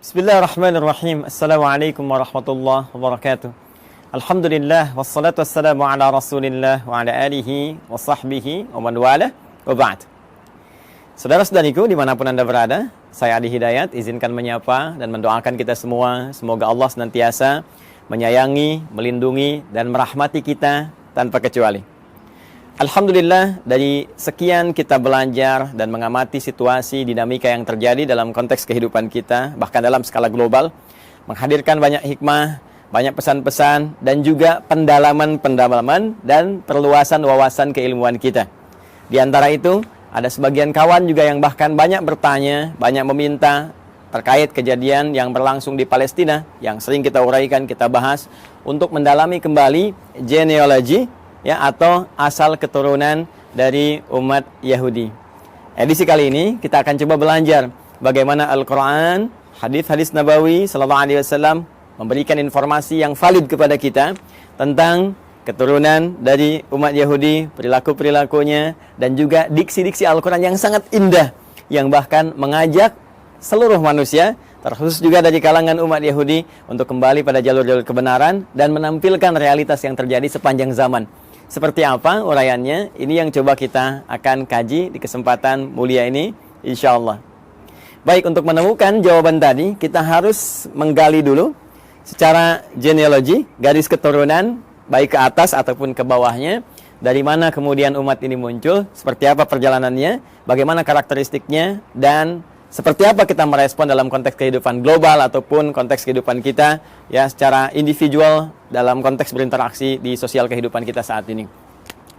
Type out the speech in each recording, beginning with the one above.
Bismillahirrahmanirrahim. Assalamualaikum warahmatullahi wabarakatuh. Alhamdulillah wassalatu wassalamu ala Rasulillah wa ala alihi wa sahbihi wa man walah wa ba'd. Saudara-saudariku dimanapun Anda berada, saya Adi Hidayat izinkan menyapa dan mendoakan kita semua, semoga Allah senantiasa menyayangi, melindungi dan merahmati kita tanpa kecuali. Alhamdulillah, dari sekian kita belajar dan mengamati situasi dinamika yang terjadi dalam konteks kehidupan kita, bahkan dalam skala global, menghadirkan banyak hikmah, banyak pesan-pesan, dan juga pendalaman-pendalaman dan perluasan wawasan keilmuan kita. Di antara itu, ada sebagian kawan juga yang bahkan banyak bertanya, banyak meminta terkait kejadian yang berlangsung di Palestina, yang sering kita uraikan, kita bahas, untuk mendalami kembali genealogi, ya, atau asal keturunan dari umat Yahudi. Edisi kali ini kita akan coba belajar bagaimana Al-Quran, hadis-hadis Nabawi Sallallahu Alaihi Wasallam memberikan informasi yang valid kepada kita tentang keturunan dari umat Yahudi, perilaku-perilakunya, dan juga diksi-diksi Al-Quran yang sangat indah, yang bahkan mengajak seluruh manusia, terkhusus juga dari kalangan umat Yahudi, untuk kembali pada jalur-jalur kebenaran dan menampilkan realitas yang terjadi sepanjang zaman. Seperti apa uraiannya? Ini yang coba kita akan kaji di kesempatan mulia ini, insya Allah. Baik, untuk menemukan jawaban tadi, kita harus menggali dulu secara genealogi, garis keturunan, baik ke atas ataupun ke bawahnya, dari mana kemudian umat ini muncul, seperti apa perjalanannya, bagaimana karakteristiknya, dan seperti apa kita merespon dalam konteks kehidupan global ataupun konteks kehidupan kita, ya, secara individual dalam konteks berinteraksi di sosial kehidupan kita saat ini.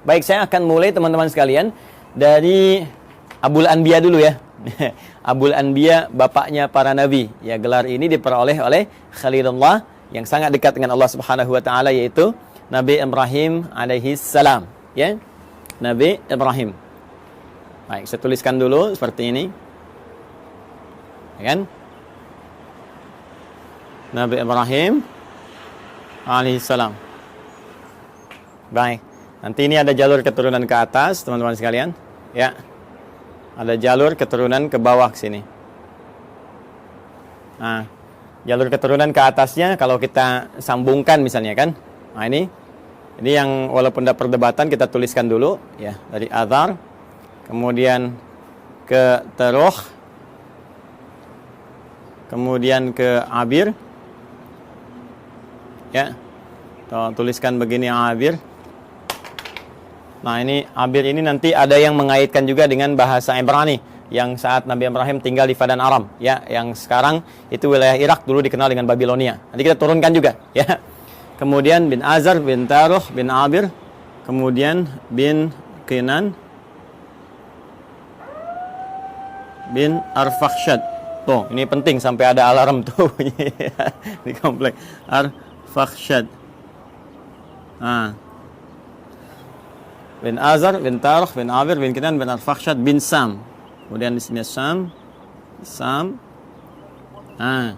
Baik, saya akan mulai teman-teman sekalian dari Abul Anbiya dulu ya. Abul Anbiya, bapaknya para nabi. Ya, gelar ini diperoleh oleh Khalilullah yang sangat dekat dengan Allah Subhanahu wa taala, yaitu Nabi Ibrahim alaihi salam, ya. Nabi Ibrahim. Baik, saya tuliskan dulu seperti ini. Ya kan? Nabi Ibrahim alaihissalam. Baik, nanti ini ada jalur keturunan ke atas, teman-teman sekalian. Ya, ada jalur keturunan ke bawah sini. Nah, jalur keturunan ke atasnya kalau kita sambungkan misalnya kan. Nah, ini yang walaupun ada perdebatan kita tuliskan dulu ya, dari Azar, kemudian ke Teruh, kemudian ke Abir, ya, tuliskan begini Abir. Nah, ini Abir ini nanti ada yang mengaitkan juga dengan bahasa Ibrani yang saat Nabi Ibrahim tinggal di Padan Aram, ya, yang sekarang itu wilayah Irak, dulu dikenal dengan Babilonia. Nanti kita turunkan juga, ya. Kemudian bin Azar, bin Taruh, bin Abir, kemudian bin Kinan, bin Arfakhshad. Tuh, ini penting sampai ada alarm tuh di komplek. Arfakhshad. Nah. Bin Azar, bin Taruh, bin Abir, bin Kinan, bin Arfakhshad, bin Sam. Kemudian di sini Sam. Nah.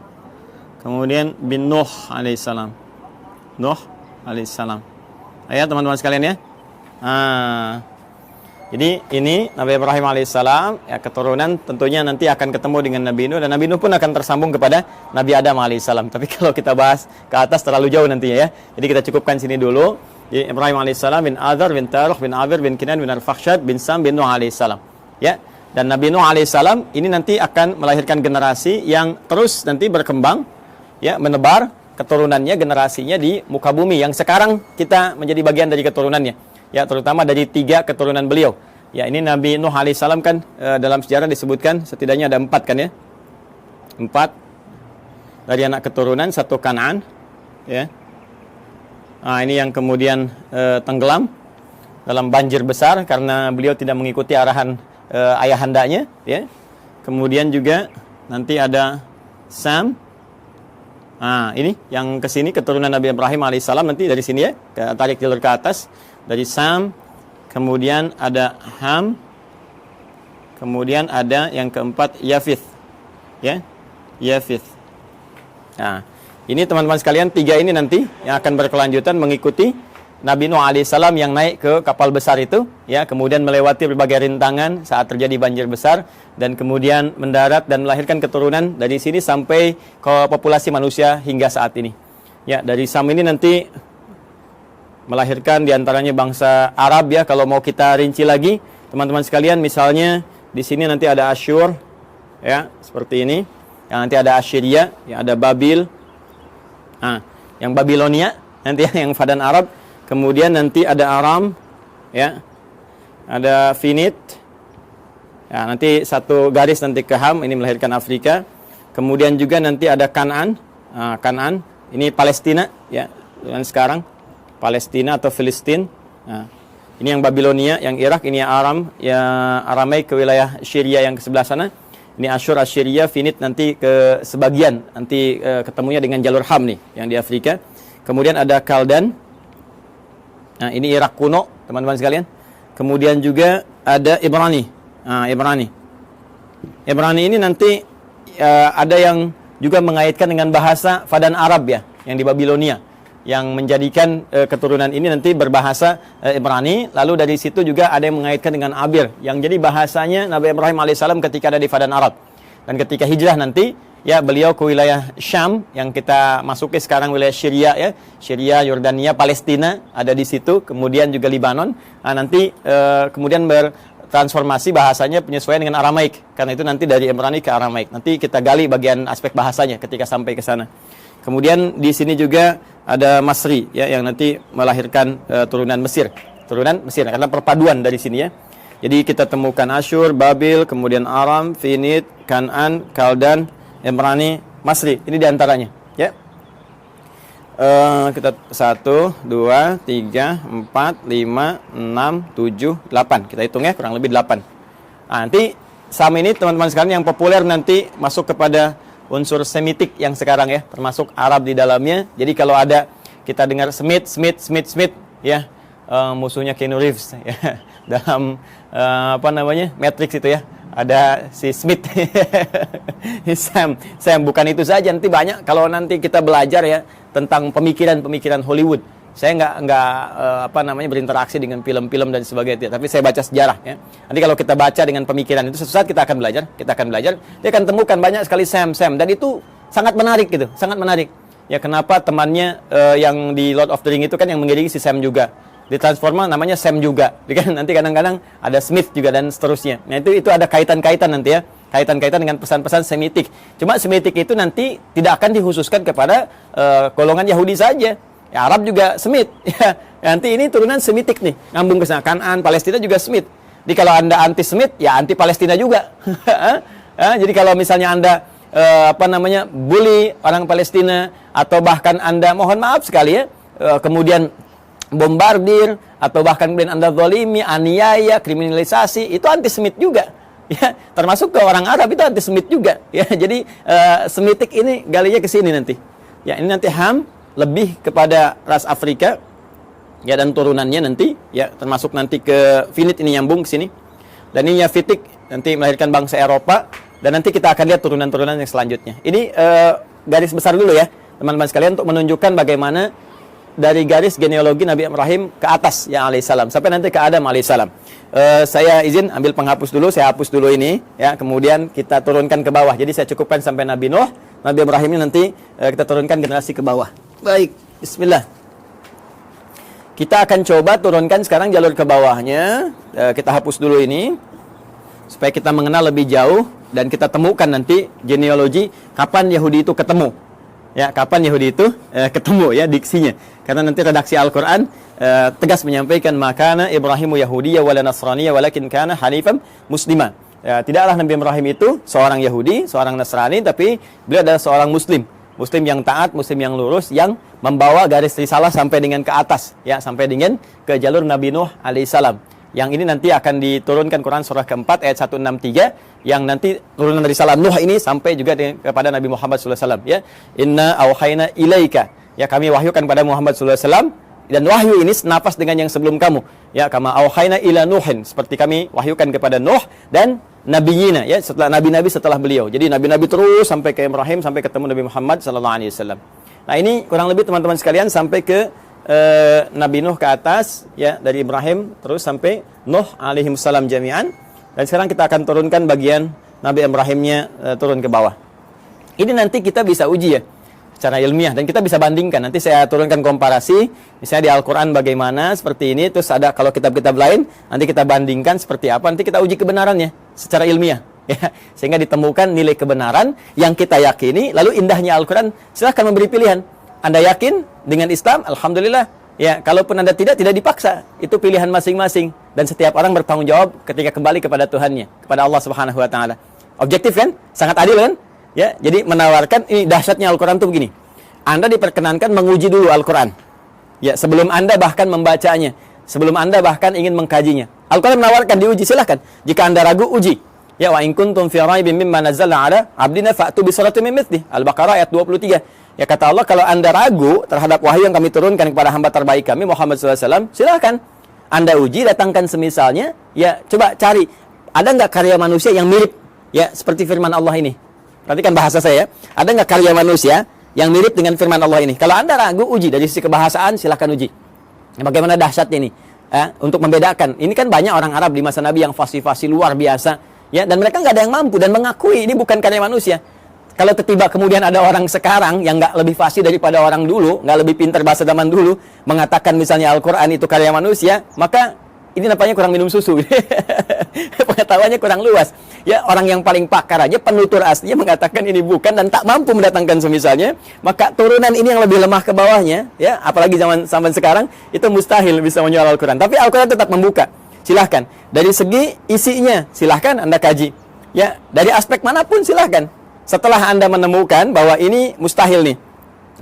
Kemudian bin Nuh alaihissalam. Nuh alaihissalam. Ayo teman-teman sekalian ya. Nah. Jadi ini Nabi Ibrahim alaihissalam, ya, keturunan tentunya nanti akan ketemu dengan Nabi Nuh, dan Nabi Nuh pun akan tersambung kepada Nabi Adam alaihissalam. Tapi kalau kita bahas ke atas terlalu jauh nantinya ya. Jadi kita cukupkan sini dulu. Jadi Ibrahim alaihissalam, bin Azar, bin Taruh, bin Abir, bin Kinan, bin Arfakhshad, bin Sam, bin Nuh alaihissalam. Ya. Dan Nabi Nuh alaihissalam ini nanti akan melahirkan generasi yang terus nanti berkembang, ya, menebar keturunannya, generasinya di muka bumi yang sekarang kita menjadi bagian dari keturunannya. Ya, terutama dari 3 keturunan beliau. Ya, ini Nabi Nuh alaihissalam kan dalam sejarah disebutkan setidaknya ada 4 kan ya. 4 dari anak keturunan, 1 Kan'an, ya. Nah, ini yang kemudian tenggelam dalam banjir besar karena beliau tidak mengikuti arahan ayahandanya, ya. Kemudian juga nanti ada Sam. Nah, ini yang ke sini keturunan Nabi Ibrahim alaihissalam, nanti dari sini ya, tarik jalur ke atas. Dari Sam, kemudian ada Ham, kemudian ada yang keempat Yafith, ya, Yafith. Nah, ini teman-teman sekalian 3 ini nanti yang akan berkelanjutan mengikuti Nabi Nuh alaihissalam yang naik ke kapal besar itu, ya, kemudian melewati berbagai rintangan saat terjadi banjir besar, dan kemudian mendarat dan melahirkan keturunan dari sini sampai ke populasi manusia hingga saat ini. Ya, dari Sam ini nanti melahirkan diantaranya bangsa Arab, ya. Kalau mau kita rinci lagi, teman-teman sekalian, misalnya di sini nanti ada Asyur, ya, seperti ini. Yang nanti ada Assyria, ya, ada Babil. Nah, yang Babilonia nanti yang Fadan Arab. Kemudian nanti ada Aram, ya, ada Finit, ya, nanti satu garis nanti ke Ham, ini melahirkan Afrika. Kemudian juga nanti ada Kanaan, Kanaan, ini Palestina, ya, dan sekarang Palestina atau Filistin. Nah, ini yang Babilonia, yang Irak, ini yang Aram, ya, Aramai ke wilayah Syria yang ke sebelah sana. Ini Asyur, Assyria, Finit nanti ke sebagian, nanti ketemunya dengan jalur Ham nih, yang di Afrika. Kemudian ada Kaldan. Nah, ini Irak kuno, teman-teman sekalian. Kemudian juga ada Ibrani. Nah, Ibrani ini nanti ada yang juga mengaitkan dengan bahasa Fadan Arab, ya, yang di Babilonia, yang menjadikan keturunan ini nanti berbahasa Ibrani. Lalu dari situ juga ada yang mengaitkan dengan Abir, yang jadi bahasanya Nabi Ibrahim alaihissalam ketika ada di Fadan Arab. Dan ketika hijrah nanti, ya, beliau ke wilayah Syam yang kita masuki sekarang, wilayah Syria, ya, Syria, Yordania, Palestina ada di situ, kemudian juga Libanon. Nah, nanti kemudian bertransformasi bahasanya penyesuaian dengan Aramaik, karena itu nanti dari Ibrani ke Aramaik. Nanti kita gali bagian aspek bahasanya ketika sampai ke sana. Kemudian di sini juga ada Masri, ya, yang nanti melahirkan turunan Mesir karena perpaduan dari sini, ya. Jadi kita temukan Asyur, Babil, kemudian Aram, Finit, Kanaan, Kaldan, Ibrani, Masri, ini diantaranya, ya. Kita 1, 2, 3, 4, 5, 6, 7, 8. Kita hitung, ya, kurang lebih 8. Nah, nanti Sam ini teman-teman sekalian yang populer nanti masuk kepada unsur Semitik yang sekarang, ya, termasuk Arab di dalamnya. Jadi kalau ada kita dengar Smith, ya, musuhnya Keanu Reeves, ya, dalam Matrix itu, ya. Ada si Smith, Sam, bukan itu saja. Nanti banyak kalau nanti kita belajar, ya, tentang pemikiran Hollywood. Saya nggak berinteraksi dengan film-film dan sebagainya, tapi saya baca sejarah, ya. Nanti kalau kita baca dengan pemikiran itu, suatu saat kita akan belajar. Dia akan temukan banyak sekali Sam, dan itu sangat menarik, gitu, sangat menarik. Ya, kenapa temannya yang di Lord of the Ring itu kan yang mengiringi si Sam juga. Ditransforma namanya Sam juga. Nanti kadang-kadang ada Smith juga dan seterusnya. Nah, itu ada kaitan-kaitan nanti, ya. Kaitan-kaitan dengan pesan-pesan Semitik. Cuma Semitik itu nanti tidak akan dikhususkan kepada golongan Yahudi saja. Ya, Arab juga Semit. Ya, nanti ini turunan Semitik nih. Ngambung ke sana. Kanaan, Palestina juga Semit. Jadi kalau Anda anti Semit, ya anti Palestina juga. Jadi kalau misalnya Anda bully orang Palestina, atau bahkan Anda, mohon maaf sekali, ya, kemudian bombardir, atau bahkan kemudian Anda zalimi, aniaya, kriminalisasi, itu antisemit juga, ya. Termasuk ke orang Arab itu antisemit juga, ya. Jadi Semitik ini galinya ke sini nanti, ya. Ini nanti Ham lebih kepada ras Afrika, ya, dan turunannya nanti, ya, termasuk nanti ke Finit ini nyambung ke sini, dan ini Yafitik nanti melahirkan bangsa Eropa, dan nanti kita akan lihat turunan-turunan yang selanjutnya. Ini garis besar dulu, ya, teman-teman sekalian, untuk menunjukkan bagaimana dari garis genealogi Nabi Ibrahim ke atas, ya, alaihissalam, sampai nanti ke Adam alaihissalam. Saya izin ambil penghapus dulu, saya hapus dulu ini, ya, kemudian kita turunkan ke bawah. Jadi saya cukupkan sampai Nabi Nuh, Nabi Ibrahim ini nanti kita turunkan generasi ke bawah. Baik, bismillah. Kita akan coba turunkan sekarang jalur ke bawahnya. Kita hapus dulu ini supaya kita mengenal lebih jauh dan kita temukan nanti genealogi kapan Yahudi itu ketemu. Ya, kapan Yahudi itu ketemu, ya, diksinya. Karena nanti redaksi Al-Quran tegas menyampaikan makana Ibrahimu Yahudiyya wala Nasraniyya walakin kana hanifan muslimah. Ya, tidaklah Nabi Ibrahim itu seorang Yahudi, seorang Nasrani, tapi beliau adalah seorang Muslim. Muslim yang taat, Muslim yang lurus, yang membawa garis risalah sampai dengan ke atas, ya, sampai dengan ke jalur Nabi Nuh alaihissalam. Yang ini nanti akan diturunkan Quran surah keempat ayat 163, yang nanti turunan dari salam Nuh ini sampai juga kepada Nabi Muhammad SAW, ya. Inna auhayna ilaika, ya, kami wahyukan pada Muhammad SAW, dan wahyu ini senafas dengan yang sebelum kamu, ya, kama auhayna ila Nuhin, seperti kami wahyukan kepada Nuh dan nabiyina, ya, setelah nabi-nabi setelah beliau. Jadi nabi-nabi terus sampai ke Ibrahim, sampai ketemu Nabi Muhammad SAW. Nah, ini kurang lebih teman-teman sekalian sampai ke Nabi Nuh ke atas, ya, dari Ibrahim terus sampai Nuh alaihissalam jami'an. Dan sekarang kita akan turunkan bagian Nabi Ibrahimnya turun ke bawah. Ini nanti kita bisa uji ya secara ilmiah dan kita bisa bandingkan. Nanti saya turunkan komparasi, misalnya di Al-Quran bagaimana seperti ini, terus ada kalau kitab-kitab lain, nanti kita bandingkan seperti apa, nanti kita uji kebenarannya secara ilmiah. Ya, sehingga ditemukan nilai kebenaran yang kita yakini. Lalu indahnya Al-Quran, silahkan memberi pilihan. Anda yakin dengan Islam, alhamdulillah. Ya, kalaupun Anda tidak dipaksa. Itu pilihan masing-masing. Dan setiap orang bertanggung jawab ketika kembali kepada Tuhannya, kepada Allah Subhanahu wa taala. Objektif kan? Sangat adil kan? Ya, jadi menawarkan, ini dahsyatnya Al-Quran itu begini. Anda diperkenankan menguji dulu Al-Quran. Ya, sebelum Anda bahkan membacanya, sebelum Anda bahkan ingin mengkajinya. Al-Quran menawarkan diuji, silahkan. Jika Anda ragu, uji. Ya, wa in kuntum fi raibin mimma nazzalna ala abdina fa'tu bi suratin min mithlihi. Al-Baqarah ayat 23. Ya, kata Allah, kalau Anda ragu terhadap wahyu yang kami turunkan kepada hamba terbaik kami Muhammad SAW, silahkan Anda uji, datangkan semisalnya. Ya, coba cari, ada nggak karya manusia yang mirip ya seperti firman Allah ini? Perhatikan bahasa saya. Ada nggak karya manusia yang mirip dengan firman Allah ini? Kalau Anda ragu, uji. Dari sisi kebahasaan, silahkan uji. Ya, bagaimana dahsyatnya ini? Untuk membedakan. Ini kan banyak orang Arab di masa Nabi yang fasih-fasih luar biasa. Ya, dan mereka nggak ada yang mampu dan mengakui ini bukan karya manusia. Kalau tiba kemudian ada orang sekarang yang nggak lebih fasih daripada orang dulu, nggak lebih pintar bahasa zaman dulu, mengatakan misalnya Al-Quran itu karya manusia, maka ini nampaknya kurang minum susu. Pengetahuannya kurang luas. Ya, orang yang paling pakar aja, penutur aslinya mengatakan ini bukan dan tak mampu mendatangkan semisalnya, maka turunan ini yang lebih lemah ke bawahnya, ya, apalagi zaman sekarang, itu mustahil bisa menjual Al-Quran. Tapi Al-Quran tetap membuka. Silahkan. Dari segi isinya, silahkan Anda kaji. Ya, dari aspek manapun silahkan. Setelah Anda menemukan bahwa ini mustahil nih,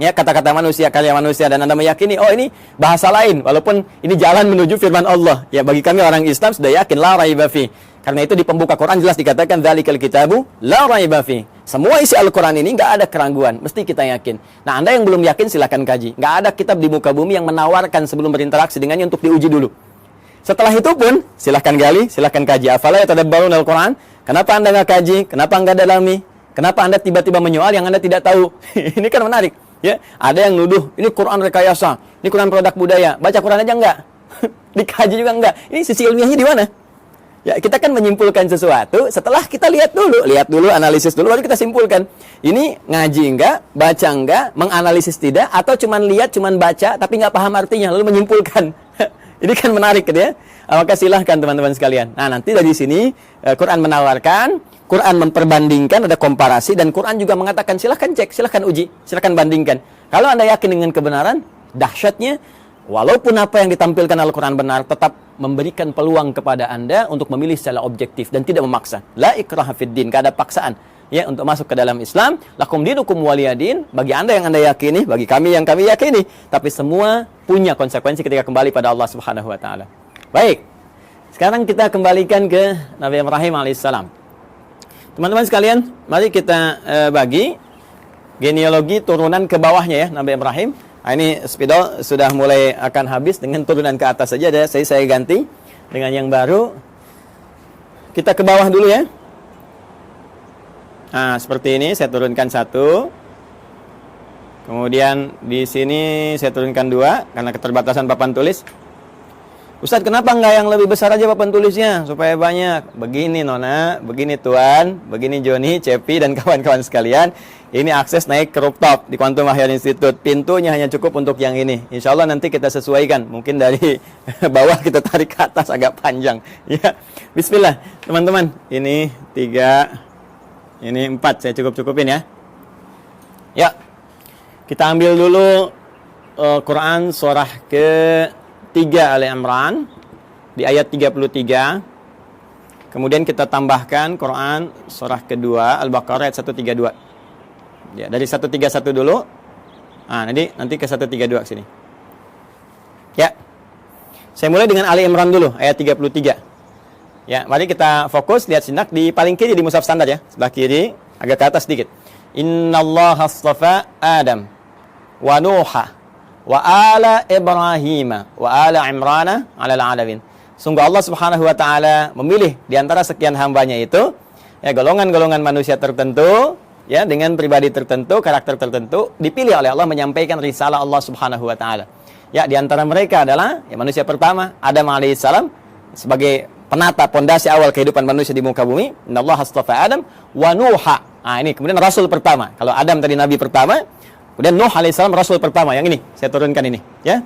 ya, kata-kata manusia, karya manusia, dan Anda meyakini, oh ini bahasa lain, walaupun ini jalan menuju firman Allah. Ya, bagi kami orang Islam sudah yakin, la raiba fi. Karena itu di pembuka Quran jelas dikatakan, dzalikal kitabu la raiba fi. Semua isi Al-Quran ini nggak ada keraguan, mesti kita yakin. Nah, Anda yang belum yakin silahkan kaji. Nggak ada kitab di muka bumi yang menawarkan sebelum berinteraksi dengannya untuk diuji dulu. Setelah itu pun, silahkan gali, silahkan kaji. Afala yatadabbaruna al-Quran? Kenapa Anda nggak kaji? Kenapa nggak dalami? Kenapa Anda tiba-tiba menyoal yang Anda tidak tahu? Ini kan menarik. Ya, ada yang nuduh, ini Quran rekayasa, ini Quran produk budaya. Baca Quran aja enggak? Dikaji juga enggak? Ini sisi ilmiahnya di mana? Ya, kita kan menyimpulkan sesuatu setelah kita lihat dulu, analisis dulu, baru kita simpulkan. Ini ngaji enggak, baca enggak, menganalisis tidak, atau cuman lihat, cuman baca, tapi nggak paham artinya, lalu menyimpulkan. Ini kan menarik gitu ya. Maka silahkan teman-teman sekalian. Nah, nanti dari sini Quran menawarkan, Quran memperbandingkan, ada komparasi, dan Quran juga mengatakan silahkan cek, silahkan uji, silahkan bandingkan. Kalau Anda yakin dengan kebenaran, dahsyatnya, walaupun apa yang ditampilkan Al-Quran benar, tetap memberikan peluang kepada Anda untuk memilih secara objektif dan tidak memaksa. La ikraha fid din, gak ada paksaan ya untuk masuk ke dalam Islam. Lakum dinukum waliyadin, bagi Anda yang Anda yakini, bagi kami yang kami yakini. Tapi semua punya konsekuensi ketika kembali pada Allah Subhanahu wa taala. Baik. Sekarang kita kembalikan ke Nabi Ibrahim alaihissalam. Teman-teman sekalian, mari kita bagi genealogi turunan ke bawahnya ya Nabi Ibrahim. Nah, ini spidol sudah mulai akan habis, dengan turunan ke atas saja ada. Saya ganti dengan yang baru. Kita ke bawah dulu ya. Nah, seperti ini saya turunkan satu. Kemudian di sini saya turunkan dua karena keterbatasan papan tulis. Ustadz, kenapa enggak yang lebih besar aja papan tulisnya supaya banyak? Begini Nona, begini Tuan, begini Joni, Cepi, dan kawan-kawan sekalian. Ini akses naik ke rooftop di Quantum Ahyar Institute. Pintunya hanya cukup untuk yang ini. Insya Allah nanti kita sesuaikan. Mungkin dari bawah kita tarik ke atas agak panjang. Ya, Bismillah teman-teman. Ini 3, ini 4. Saya cukup-cukupin ya. Ya, kita ambil dulu Quran surah ke-3 Ali Imran di ayat 33. Kemudian kita tambahkan Quran surah kedua Al-Baqarah ayat 132. Ya, dari 131 dulu. Nah, nanti ke 132 sini. Ya. Saya mulai dengan Ali Imran dulu ayat 33. Ya, mari kita fokus lihat sinak di paling kiri di mushaf standar ya, sebelah kiri, agak ke atas sedikit. Innallaha astafa Adam wa Nuha wa ala Ibrahim wa ala Imran 'alal 'alamin. Sungguh Allah Subhanahu wa taala memilih di antara sekian hambanya itu ya golongan-golongan manusia tertentu ya dengan pribadi tertentu, karakter tertentu, dipilih oleh Allah menyampaikan risalah Allah Subhanahu wa taala. Ya, di antara mereka adalah ya, manusia pertama Adam alaihissalam sebagai penata pondasi awal kehidupan manusia di muka bumi. Innallaha astafa Adam wa Nuha. Ah, ini kemudian rasul pertama. Kalau Adam tadi nabi pertama, kemudian Nuh alaihissalam rasul pertama. Yang ini saya turunkan ini, ya.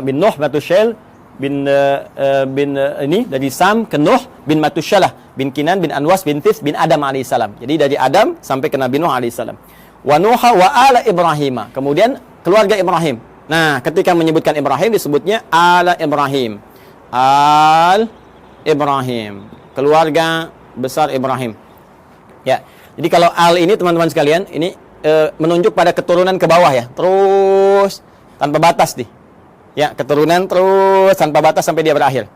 Bin Nuh Matusyail bin ini dari Sam ke Nuh bin Matusyalah bin Kinan bin Anwas bin Tis bin Adam alaihissalam. Jadi dari Adam sampai ke Nabi Nuh alaihissalam. Wa Nuha wa ala Ibrahim. Kemudian keluarga Ibrahim. Nah, ketika menyebutkan Ibrahim disebutnya ala Ibrahim. Al Ibrahim, keluarga besar Ibrahim. Ya. Jadi kalau al ini teman-teman sekalian, ini menunjuk pada keturunan ke bawah ya. Terus tanpa batas nih. Ya, keturunan terus tanpa batas sampai dia berakhir.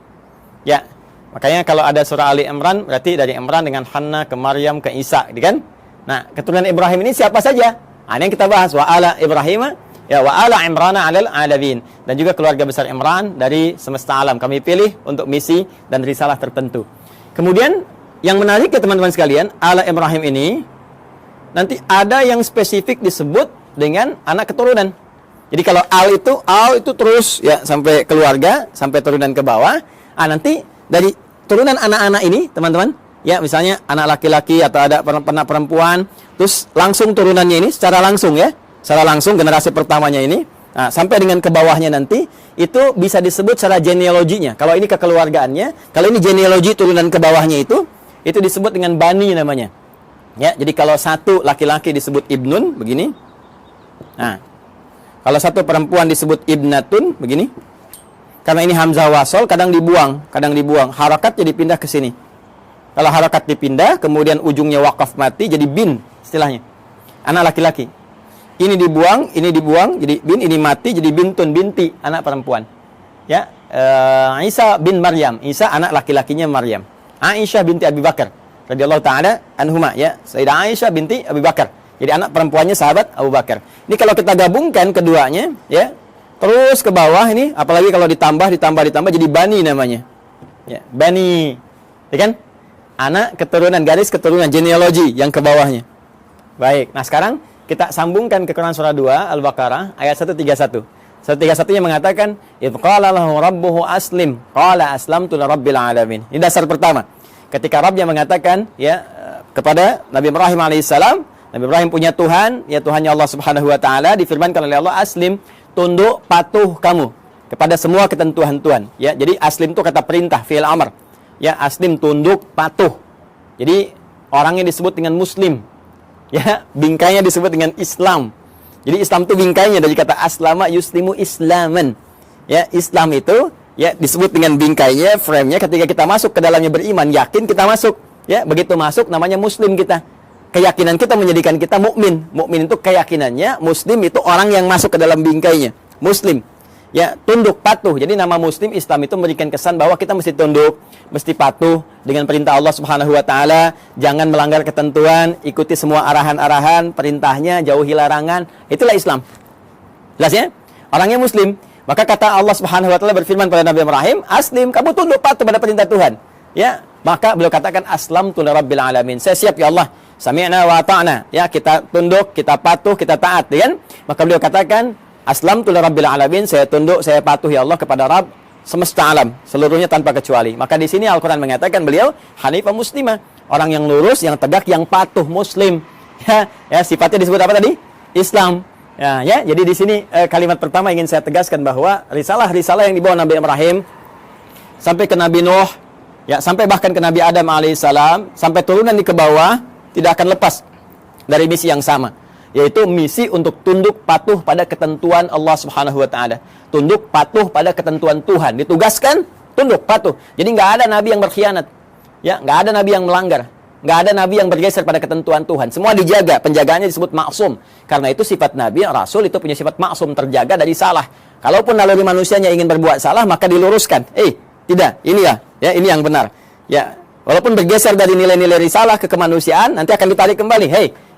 Ya. Makanya kalau ada surah Ali Imran berarti dari Imran dengan Hanna ke Maryam ke Isa, gitu kan? Nah, keturunan Ibrahim ini siapa saja? Nah, ini yang kita bahas wa ala Ibrahim ya wa ala Imrana 'alal 'alamin, dan juga keluarga besar Imran dari semesta alam kami pilih untuk misi dan risalah tertentu. Kemudian yang menarik ya teman-teman sekalian, ala Ibrahim ini nanti ada yang spesifik disebut dengan anak keturunan. Jadi kalau al itu terus ya sampai keluarga, sampai turunan ke bawah. Ah, nanti dari turunan anak-anak ini, teman-teman, ya misalnya anak laki-laki atau ada anak perempuan, terus langsung turunannya ini secara langsung ya. Secara langsung generasi pertamanya ini, nah, sampai dengan ke bawahnya nanti itu bisa disebut secara genealoginya. Kalau ini kekeluargaannya, kalau ini genealogi turunan ke bawahnya itu disebut dengan bani namanya. Ya, jadi kalau satu laki-laki disebut ibnun begini. Nah, kalau satu perempuan disebut ibnatun begini. Karena ini hamzah wasol kadang dibuang. Harakat jadi pindah ke sini. Kalau harakat dipindah, kemudian ujungnya wakaf mati jadi bin istilahnya. Anak laki-laki. Ini dibuang, jadi bin, ini mati jadi bintun, binti, anak perempuan. Ya, Isa bin Maryam, Isa anak laki-lakinya Maryam. Aisyah binti Abi Bakar radhiyallahu taala anhuma, ya, Sayyidah Aisyah binti Abi Bakar. Jadi anak perempuannya sahabat Abu Bakar. Ini kalau kita gabungkan keduanya, ya, terus ke bawah ini, apalagi kalau ditambah jadi bani namanya. Ya, bani. Ya kan? Anak keturunan, garis keturunan, genealogi yang ke bawahnya. Baik. Nah, sekarang kita sambungkan ke Quran surah 2 Al-Baqarah ayat 131. 131-nya mengatakan, "Idz qala lahu rabbuhu aslim, qala aslamtu lirabbil alamin." Ini dasar pertama. Ketika Rabbnya mengatakan ya kepada Nabi Ibrahim alaihissalam, Nabi Ibrahim punya Tuhan, ya Tuhannya Allah Subhanahu wa taala, difirmankan oleh Allah, "Aslim, tunduk patuh kamu kepada semua ketentuan Tuhan." Ya, jadi aslim itu kata perintah, fi'il amr. Ya, aslim tunduk patuh. Jadi orangnya disebut dengan muslim. Ya, bingkainya disebut dengan Islam. Jadi Islam itu bingkainya dari kata aslama yuslimu islaman. Ya, Islam itu ya disebut dengan bingkainya, frame-nya ketika kita masuk ke dalamnya beriman, yakin kita masuk. Ya, begitu masuk namanya muslim kita. Keyakinan kita menjadikan kita mukmin. Mukmin itu keyakinannya, muslim itu orang yang masuk ke dalam bingkainya. Muslim. Ya, tunduk patuh. Jadi nama muslim Islam itu memberikan kesan bahwa kita mesti tunduk, mesti patuh dengan perintah Allah Subhanahu wa taala, jangan melanggar ketentuan, ikuti semua arahan-arahan, perintahnya, jauhi larangan. Itulah Islam. Jelas ya? Orangnya muslim. Maka kata Allah Subhanahu wa taala berfirman pada Nabi Ibrahim, "Aslim, kamu tunduk patuh pada perintah Tuhan." Ya, maka beliau katakan aslamtu lirabbil alamin. Saya siap ya Allah. Sami'na wa ata'na. Ya, kita tunduk, kita patuh, kita taat, ya kan? Maka beliau katakan aslamtu lirabbil alamin, saya tunduk, saya patuh ya Allah kepada Rabb semesta alam, seluruhnya tanpa kecuali. Maka di sini Al-Qur'an mengatakan beliau hanifah muslimah, orang yang lurus, yang tegak, yang patuh, muslim. Ya, sifatnya disebut apa tadi? Islam. Ya, jadi di sini kalimat pertama ingin saya tegaskan bahwa risalah-risalah yang dibawa Nabi Ibrahim sampai ke Nabi Nuh, ya, sampai bahkan ke Nabi Adam alaihissalam, sampai turunan di ke bawah tidak akan lepas dari misi yang sama, yaitu misi untuk tunduk patuh pada ketentuan Allah Subhanahu wa taala. Tunduk patuh pada ketentuan Tuhan. Ditugaskan tunduk patuh. Jadi nggak ada nabi yang berkhianat. Ya, nggak ada nabi yang melanggar. Nggak ada nabi yang bergeser pada ketentuan Tuhan. Semua dijaga, penjagaannya disebut maksum. Karena itu sifat nabi, rasul itu punya sifat maksum, terjaga dari salah. Kalaupun naluri manusianya ingin berbuat salah, maka diluruskan. Tidak, ini ya, ini yang benar. Ya, walaupun bergeser dari nilai-nilai risalah ke kemanusiaan, nanti akan ditarik kembali.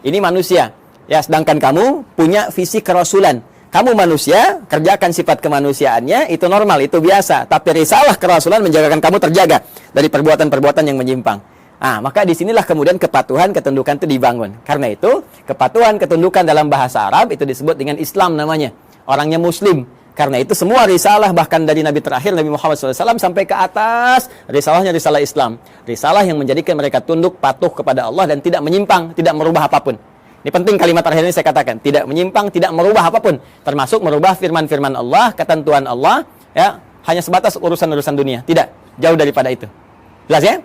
Ini manusia. Ya, sedangkan kamu punya visi kerasulan. Kamu manusia, kerjakan sifat kemanusiaannya, itu normal, itu biasa. Tapi risalah kerasulan menjagakan kamu terjaga dari perbuatan-perbuatan yang menyimpang. Maka disinilah kemudian kepatuhan, ketundukan itu dibangun. Karena itu, kepatuhan, ketundukan dalam bahasa Arab itu disebut dengan Islam namanya. Orangnya muslim. Karena itu semua risalah bahkan dari Nabi terakhir Nabi Muhammad SAW sampai ke atas, risalahnya risalah Islam. Risalah yang menjadikan mereka tunduk patuh kepada Allah dan tidak menyimpang, tidak merubah apapun. Ini penting kalimat terakhir ini saya katakan, tidak menyimpang, tidak merubah apapun, termasuk merubah firman-firman Allah, ketentuan Allah, ya, hanya sebatas urusan-urusan dunia. Tidak, jauh daripada itu. Jelas ya?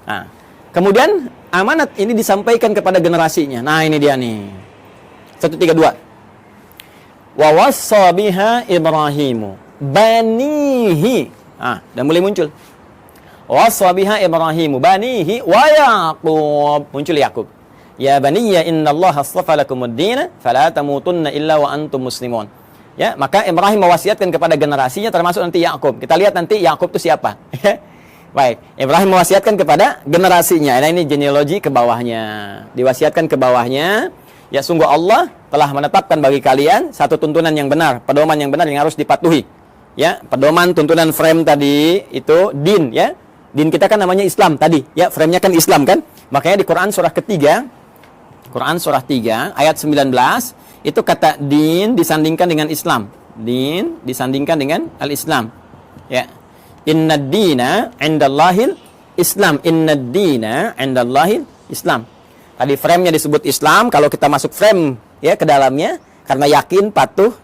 Nah, kemudian amanat ini disampaikan kepada generasinya. Nah, ini dia nih. 132. Wa wassa biha Ibrahimu banihi. Dan mulai muncul. Wassa biha Ibrahimu banihi wa Yaqub. Muncul Yaqub. Ya baniya innallaha astafa lakumuddin fala tamutunna illa wa antum muslimun. Ya, maka Ibrahim mewasiatkan kepada generasinya termasuk nanti Yaqub. Kita lihat nanti Yaqub itu siapa. Baik, Ibrahim mewasiatkan kepada generasinya. Nah, ini genealogi ke bawahnya. Diwasiatkan ke bawahnya. Ya, sungguh Allah telah menetapkan bagi kalian satu tuntunan yang benar, pedoman yang benar yang harus dipatuhi. Ya, pedoman tuntunan frame tadi itu din, ya. Din kita kan namanya Islam tadi, ya, frame-nya kan Islam kan? Makanya di Quran surah ketiga, Quran surah 3 ayat 19 itu kata din disandingkan dengan Islam. Din disandingkan dengan al-Islam. Ya. Innad dina 'indallahil Islam. Innad dina 'indallahil Islam. Tadi frame-nya disebut Islam, kalau kita masuk frame ya ke dalamnya karena yakin patuh,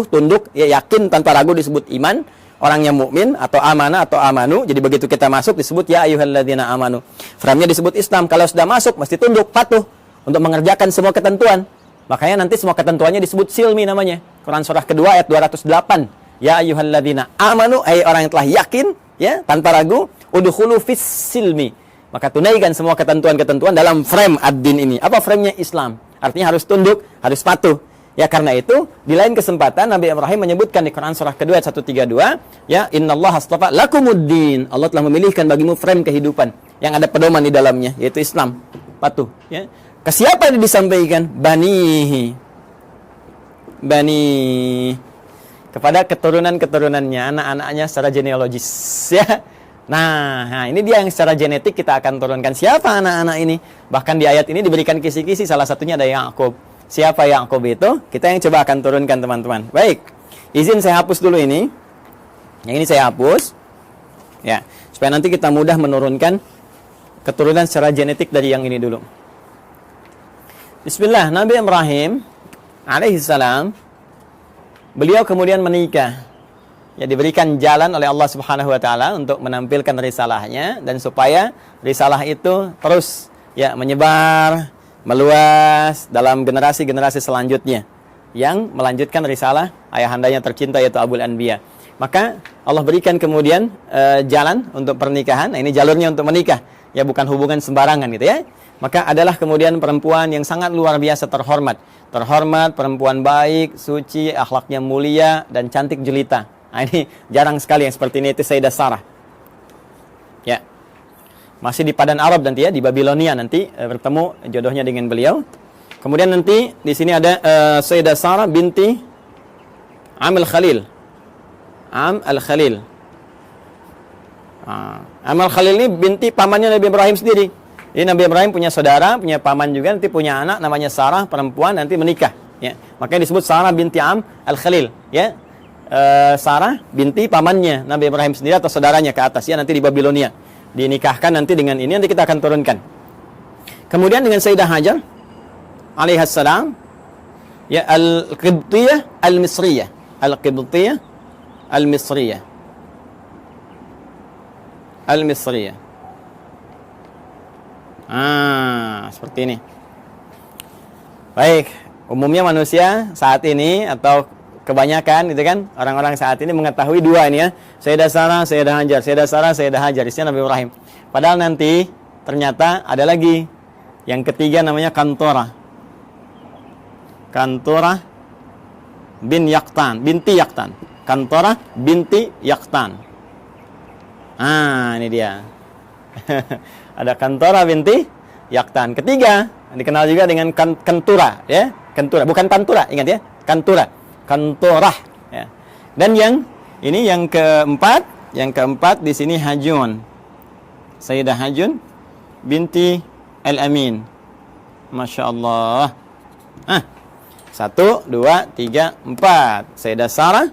tunduk, ya, yakin tanpa ragu disebut iman, orang yang mukmin atau amanah atau amanu. Jadi begitu kita masuk disebut ya ayyuhalladzina amanu. Frame-nya disebut Islam. Kalau sudah masuk mesti tunduk, patuh untuk mengerjakan semua ketentuan. Makanya nanti semua ketentuannya disebut silmi namanya. Quran surah kedua ayat 208. Ya ayyuhalladzina amanu, ai orang yang telah yakin ya tanpa ragu, udkhulu fis silmi. Maka tunaikan semua ketentuan-ketentuan dalam frame ad-din ini. Apa frame-nya? Islam. Artinya harus tunduk, harus patuh. Ya, karena itu di lain kesempatan Nabi Ibrahim menyebutkan di Quran surah kedua ayat 132, ya innallaha astafa lakumuddin. Allah telah memilihkan bagimu frame kehidupan yang ada pedoman di dalamnya, yaitu Islam. Patuh, ya. Ke siapa ini disampaikan? Banihi. Bani kepada keturunan-keturunannya, anak-anaknya secara genealogis, ya. Nah, ini dia yang secara genetik kita akan turunkan. Siapa anak-anak ini? Bahkan di ayat ini diberikan kisi-kisi, salah satunya ada Yaqub. Siapa Yaqub itu? Kita yang coba akan turunkan, teman-teman. Baik, izin saya hapus dulu ini. Yang ini saya hapus. Ya, supaya nanti kita mudah menurunkan keturunan secara genetik dari yang ini dulu. Bismillah, Nabi Ibrahim alaihissalam, beliau kemudian menikah. Ya, diberikan jalan oleh Allah Subhanahu wa taala untuk menampilkan risalahnya dan supaya risalah itu terus ya menyebar, meluas dalam generasi-generasi selanjutnya yang melanjutkan risalah ayahandanya tercinta yaitu Abul Anbiya. Maka Allah berikan kemudian jalan untuk pernikahan. Nah, ini jalurnya untuk menikah. Ya, bukan hubungan sembarangan gitu ya. Maka adalah kemudian perempuan yang sangat luar biasa terhormat. Terhormat, perempuan baik, suci, akhlaknya mulia dan cantik jelita. Nah, ini jarang sekali yang seperti ini, itu Sayyidah Sarah. Ya. Masih di Padan Arab nanti ya, di Babilonia nanti bertemu jodohnya dengan beliau. Kemudian nanti di sini ada Sayyidah Sarah binti Am al-Khalil. Am al-Khalil. Am al-Khalil ini binti pamannya Nabi Ibrahim sendiri. Jadi Nabi Ibrahim punya saudara, punya paman juga, nanti punya anak namanya Sarah, perempuan, nanti menikah. Ya. Makanya disebut Sarah binti Am al-Khalil. Ya. Sarah binti pamannya Nabi Ibrahim sendiri atau saudaranya ke atas ya, nanti di Babilonia dinikahkan nanti dengan ini, nanti kita akan turunkan. Kemudian dengan Sayyidah Hajar alaihassalam ya, al-Qibtiyah al-Misriyah, al-Qibtiyah al-Misriyah, al-Misriyah. Seperti ini. Baik, umumnya manusia saat ini atau kebanyakan itu kan orang-orang saat ini mengetahui dua ini ya, Sayyidah Sarah, Sayyidah Hajar, Sayyidah Sarah, Sayyidah Hajar, isinya Nabi Ibrahim. Padahal nanti ternyata ada lagi yang ketiga namanya Kantora. Kantora bin Yaqtan, binti Yaqtan. Kantora binti Yaqtan. Ini dia. Ada Kantora binti Yaqtan. Ketiga dikenal juga dengan Kantura ya, Kantura, bukan Pantura, ingat ya, Kantura. Kantorah ya. Dan yang ini yang keempat di sini Hajun. Sayyidah Hajun binti Al-Amin. Masya Allah. 1, 2, 3, 4. Sayyidah Sarah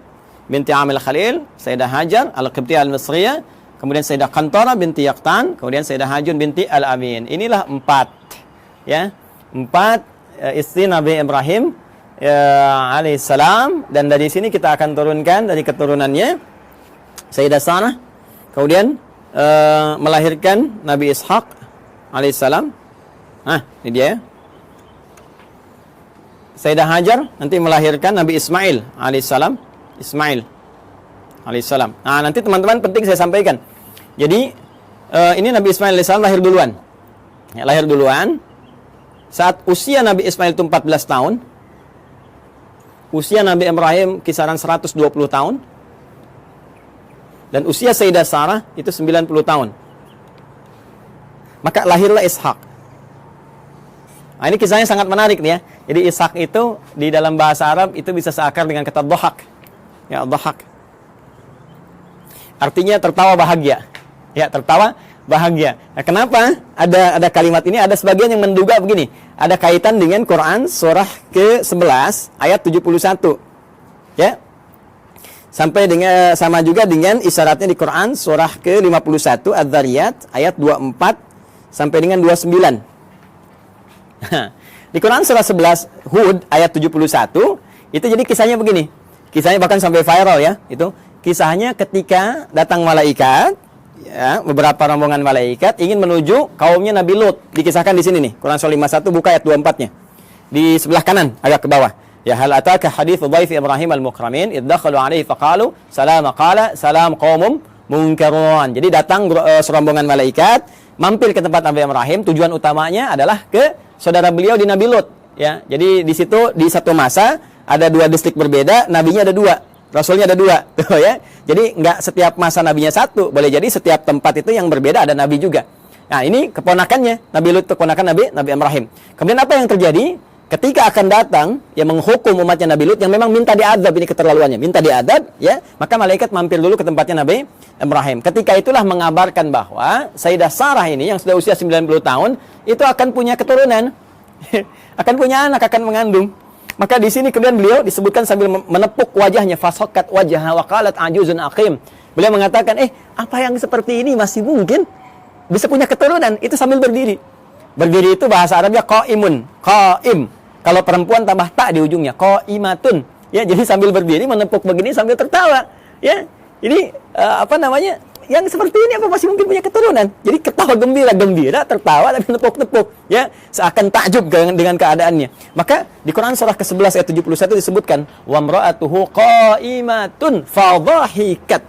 binti Amil Khalil, Sayyidah Hajar Al-Qibtiyah Al-Misriyah, kemudian Sayyidah Qantara binti Yaqtan, kemudian Sayyidah Hajun binti Al-Amin. Inilah 4 ya. 4 istri Nabi Ibrahim alaihissalam, dan dari sini kita akan turunkan dari keturunannya Sayyidah Sarah, kemudian melahirkan Nabi Ishaq alaihissalam. Ini dia. Sayyidah Hajar nanti melahirkan Nabi Ismail alaihissalam. Nanti teman-teman penting saya sampaikan. Jadi ini Nabi Ismail alaihissalam lahir duluan. Ya, lahir duluan. Saat usia Nabi Ismail itu 14 tahun. Usia Nabi Ibrahim kisaran 120 tahun. Dan usia Sayyidah Sarah itu 90 tahun. Maka lahirlah Ishak. Nah, ini kisahnya sangat menarik nih ya. Jadi Ishak itu di dalam bahasa Arab itu bisa seakar dengan kata dhahak. Ya, dhahak. Artinya tertawa bahagia. Ya, tertawa bahagia. Nah, kenapa ada kalimat ini? Ada sebagian yang menduga begini. Ada kaitan dengan Quran surah ke-11 ayat 71. Ya. Sampai dengan sama juga dengan isyaratnya di Quran surah ke-51 Adz-Dzariyat ayat 24 sampai dengan 29. Di Quran surah 11 Hud ayat 71 itu jadi kisahnya begini. Kisahnya bahkan sampai viral ya. Itu kisahnya ketika datang malaikat ya, beberapa rombongan malaikat ingin menuju kaumnya Nabi Lut. Dikisahkan di sini nih. Quran surah 51 buka ayat 24-nya. Di sebelah kanan agak ke bawah. Ya hal ataka haditsu dhaif Ibrahim al-mukramin id dakhalu alaihi faqalu salama qala salam qaumum munkarun. Jadi datang serombongan malaikat mampir ke tempat Nabi Ibrahim, tujuan utamanya adalah ke saudara beliau di Nabi Lut ya. Jadi di situ di satu masa ada 2 distrik berbeda, nabinya ada 2, rasulnya ada 2 tuh ya. Jadi enggak setiap masa nabinya satu, boleh jadi setiap tempat itu yang berbeda ada nabi juga. Nah, ini keponakannya Nabi Lut, keponakan Nabi Ibrahim. Kemudian apa yang terjadi? Ketika akan datang yang menghukum umatnya Nabi Lut yang memang minta diadab, ini keterlaluannya, minta diadab ya, maka malaikat mampir dulu ke tempatnya Nabi Ibrahim. Ketika itulah mengabarkan bahwa Sayyidah Sarah ini yang sudah usia 90 tahun itu akan punya keturunan. Akan punya anak, akan mengandung. Maka di sini kemudian beliau disebutkan sambil menepuk wajahnya, fasaqat wajhaha wa qalat ajuzun aqim. Beliau mengatakan, apa yang seperti ini masih mungkin bisa punya keturunan? Itu sambil berdiri. Berdiri itu bahasa Arabnya qaimun, qaim. Kalau perempuan tambah tak di ujungnya, qaimatun. Ya, jadi sambil berdiri menepuk begini sambil tertawa. Ya. Ini Yang seperti ini apa masih mungkin punya keturunan? Jadi ketawa gembira, tertawa tapi nepuk-nepuk, ya, seakan takjub dengan keadaannya. Maka di Quran surah ke-11 ayat 71 disebutkan, wa imra'atuhu qa'imatun fadhahikat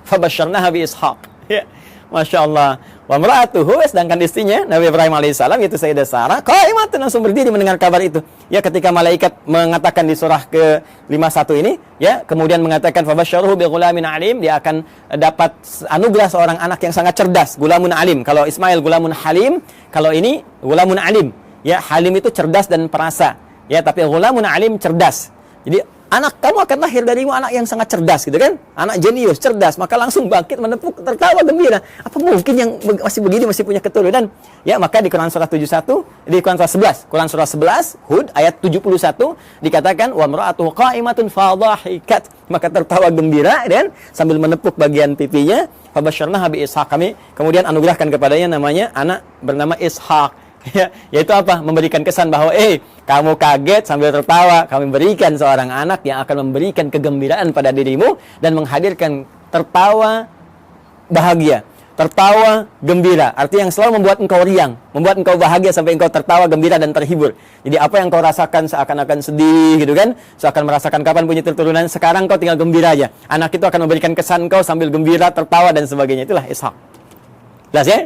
fabasyarnaha bi Ishaq. Ya. Masya Allah. Wa imra'atuhu, sedangkan istrinya Nabi Ibrahim alaihissalam yaitu Sayyidah Sarah qa'imatun, langsung berdiri mendengar kabar itu. Ya, ketika malaikat mengatakan di surah ke-51 ini, ya, kemudian mengatakan fabasyyaruhu bi ghulamin alim, dia akan dapat anugerah seorang anak yang sangat cerdas, gulamun alim. Kalau Ismail gulamun halim, kalau ini gulamun alim. Ya, halim itu cerdas dan perasa. Ya, tapi gulamun alim cerdas. Jadi anak kamu akan lahir darimu anak yang sangat cerdas, gitu kan? Anak jenius, cerdas, maka langsung bangkit menepuk, tertawa gembira. Apa mungkin yang masih begini masih punya keturunan? Ya, maka di Quran surah 71, di Quran surah 11, Hud ayat 71 dikatakan wa imra'atuhu qa'imatun fadhahikat, maka tertawa gembira dan sambil menepuk bagian pipinya, fabasyarnaha bi Ishaq, kami kemudian anugerahkan kepadanya namanya anak bernama Ishaq. Ya, yaitu apa? Memberikan kesan bahwa kamu kaget sambil tertawa, kami berikan seorang anak yang akan memberikan kegembiraan pada dirimu dan menghadirkan tertawa bahagia, tertawa gembira. Artinya yang selalu membuat engkau riang, membuat engkau bahagia sampai engkau tertawa gembira dan terhibur. Jadi apa yang kau rasakan seakan-akan sedih gitu kan, seakan merasakan kapan punya keturunan, sekarang kau tinggal gembira aja. Anak itu akan memberikan kesan kau sambil gembira, tertawa dan sebagainya. Itulah Ishaq. Jelas ya?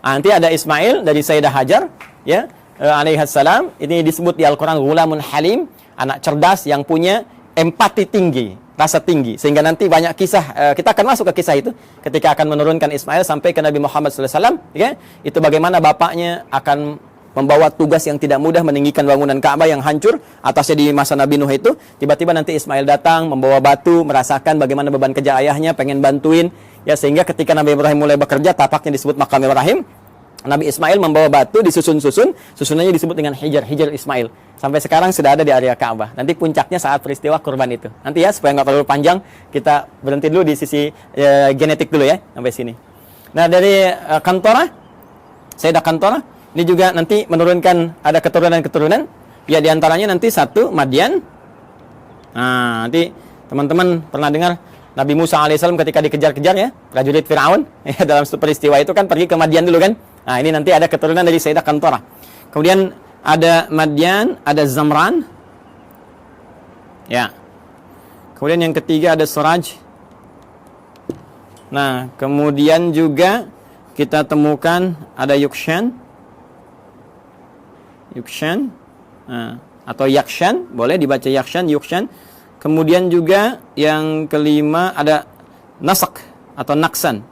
Nanti ada Ismail dari Sayyidah Hajar, ya, alaihissalam. Ini disebut di Al-Quran gulamun halim, anak cerdas yang punya empati tinggi, rasa tinggi. Sehingga nanti banyak kisah, kita akan masuk ke kisah itu ketika akan menurunkan Ismail sampai ke Nabi Muhammad SAW, ya. Itu bagaimana bapaknya akan membawa tugas yang tidak mudah meninggikan bangunan Ka'bah yang hancur atasnya di masa Nabi Nuh itu. Tiba-tiba nanti Ismail datang membawa batu, merasakan bagaimana beban kerja ayahnya, pengen bantuin. Ya, sehingga ketika Nabi Ibrahim mulai bekerja, tapaknya disebut makam Ibrahim. Nabi Ismail membawa batu disusun-susun, susunannya disebut dengan Hijr Ismail. Sampai sekarang sudah ada di area Ka'bah. Nanti puncaknya saat peristiwa kurban itu. Nanti ya, supaya nggak terlalu panjang, kita berhenti dulu di sisi genetik dulu ya, sampai sini. Nah, dari Kantorah, Sayyidah Kantorah, ini juga nanti menurunkan ada keturunan-keturunan. Ya, diantaranya nanti satu, Madian. Nah, nanti teman-teman pernah dengar Nabi Musa alaihissalam ketika dikejar-kejar ya, prajurit Fir'aun, ya, dalam peristiwa itu kan pergi ke Madian dulu kan. Nah, ini nanti ada keturunan dari Sayyidah Kantorah. Kemudian ada Madian, ada Zamran. Ya. Kemudian yang ketiga ada Suraj. Nah, kemudian juga kita temukan ada Yukshan. Nah, atau Yakshan, boleh dibaca Yakshan, Yukshan. Kemudian juga yang kelima ada Nasak atau Naksan.